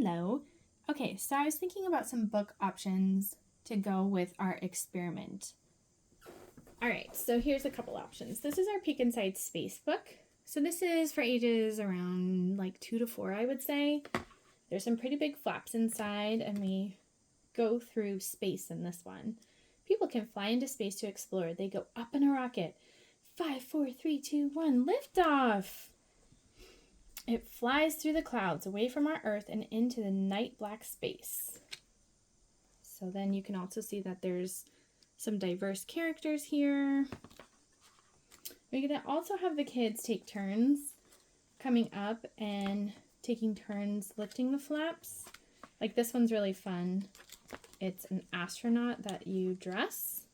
Hello. Okay, so I was thinking about some book options to go with our experiment. All right, so here's a couple options. This is our Peek Inside Space book. So this is for ages around like 2 to 4, I would say. There's some pretty big flaps inside, and we go through space in this one. People can fly into space to explore. They go up in a rocket. 5, 4, 3, 2, 1, liftoff! It flies through the clouds, away from our Earth, and into the night black space. So then you can also see that there's some diverse characters here. We're going to also have the kids take turns coming up and taking turns lifting the flaps. Like this one's really fun. It's an astronaut that you dress,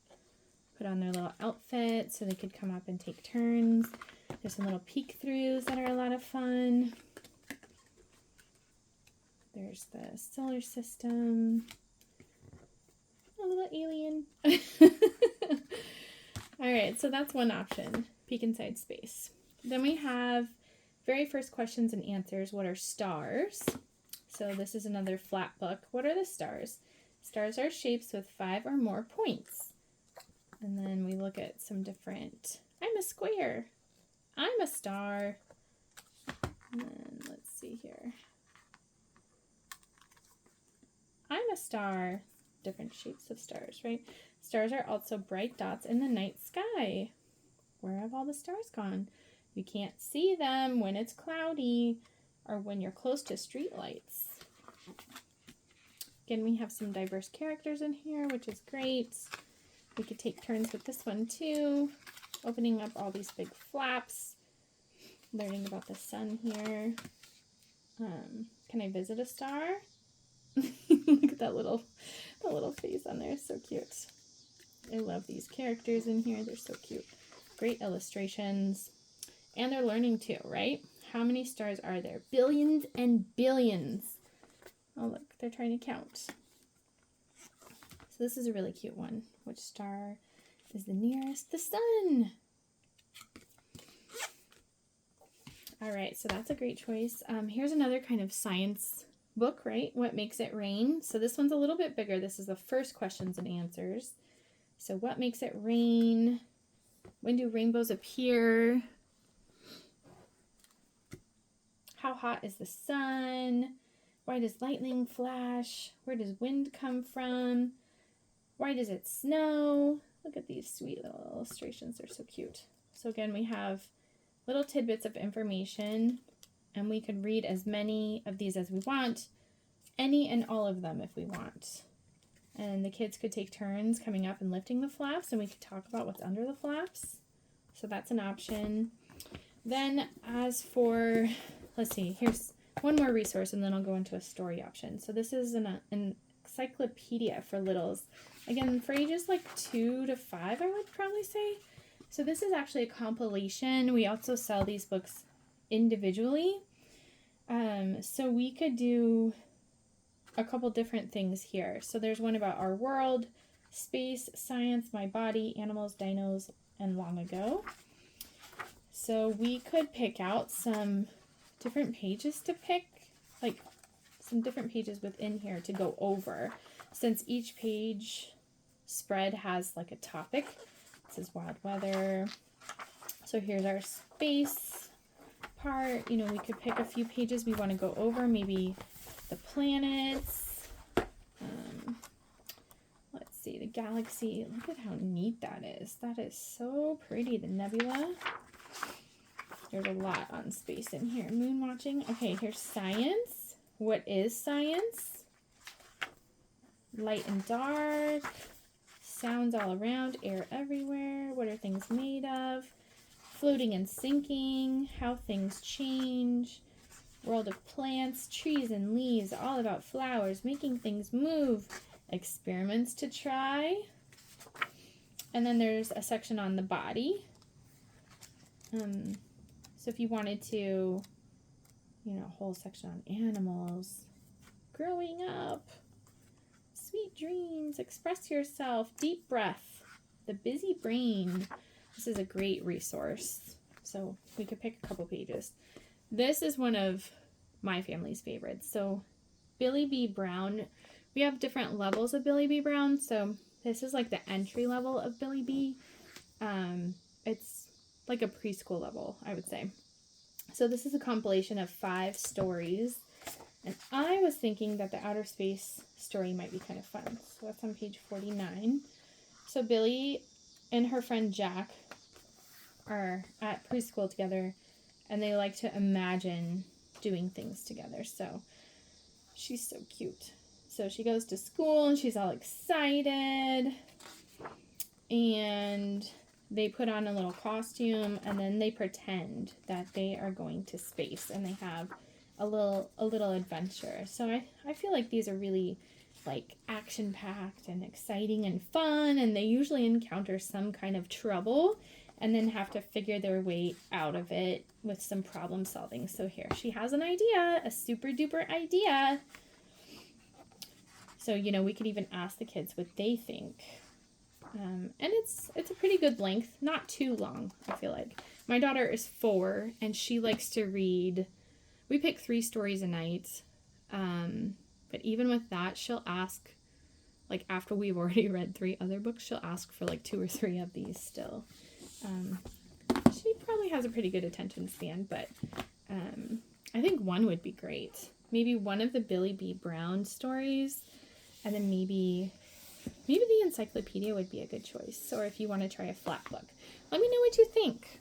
put on their little outfit so they could come up and take turns. There's some little peek-throughs that are a lot of fun. There's the solar system. A little alien. All right, so that's one option, Peek Inside Space. Then we have very first questions and answers. What are stars? So this is another flat book. What are the stars? Stars are shapes with 5 or more points. And then we look at some different, I'm a square. I'm a star. And then let's see here. I'm a star. Different shapes of stars, right? Stars are also bright dots in the night sky. Where have all the stars gone? You can't see them when it's cloudy or when you're close to street lights. Again, we have some diverse characters in here, which is great. We could take turns with this one too. Opening up all these big flaps, learning about the sun here. Can I visit a star? Look at that little face on there, so cute. I love these characters in here, they're so cute. Great illustrations, and they're learning too, right? How many stars are there? Billions and billions. Oh look, they're trying to count. So this is a really cute one. Which star is the nearest? The sun! All right, so that's a great choice. Here's another kind of science book, right? What makes it rain? So this one's a little bit bigger. This is the first questions and answers. So what makes it rain? When do rainbows appear? How hot is the sun? Why does lightning flash? Where does wind come from? Why does it snow? Look at these sweet little illustrations. They're so cute. So again, we have little tidbits of information, and we could read as many of these as we want, any and all of them if we want. And the kids could take turns coming up and lifting the flaps, and we could talk about what's under the flaps. So that's an option. Then as for, let's see, here's one more resource, and then I'll go into a story option. So this is an encyclopedia for littles. Again, for ages like 2 to 5, I would probably say. So this is actually a compilation. We also sell these books individually. So we could do a couple different things here. So there's one about our world, space, science, my body, animals, dinos, and long ago. So we could pick out some different pages to pick, like some different pages within here to go over, since each page spread has like a topic. This is wild weather. So here's our space part. You know, we could pick a few pages we want to go over, maybe the planets. Let's see, the galaxy. Look at how neat that is. That is so pretty, the nebula. There's a lot on space in here. Moon watching. Okay, here's science. What is science? Light and dark. Sounds all around. Air everywhere. What are things made of? Floating and sinking. How things change. World of plants. Trees and leaves. All about flowers. Making things move. Experiments to try. And then there's a section on the body. So if you wanted to, you know, a whole section on animals, growing up, sweet dreams, express yourself, deep breath, the busy brain. This is a great resource. So we could pick a couple pages. This is one of my family's favorites. So Billie B. Brown. We have different levels of Billie B. Brown, so this is like the entry level of Billie B. It's like a preschool level, I would say. So this is a compilation of 5 stories, and I was thinking that the outer space story might be kind of fun. So that's on page 49. So Billie and her friend Jack are at preschool together, and they like to imagine doing things together. So she's so cute. So she goes to school and she's all excited, and they put on a little costume, and then they pretend that they are going to space, and they have a little adventure. So I feel like these are really like action-packed and exciting and fun, and they usually encounter some kind of trouble and then have to figure their way out of it with some problem solving. So here, she has an idea, a super duper idea. So, you know, we could even ask the kids what they think. And it's a pretty good length, not too long, I feel like. My daughter is 4, and she likes to read. We pick 3 stories a night, but even with that, she'll ask, like after we've already read 3 other books, she'll ask for like 2 or 3 of these still. She probably has a pretty good attention span, but I think one would be great. Maybe one of the Billie B. Brown stories, and then maybe the Encyclopedia would be a good choice. Or if you want to try a flat book. Let me know what you think.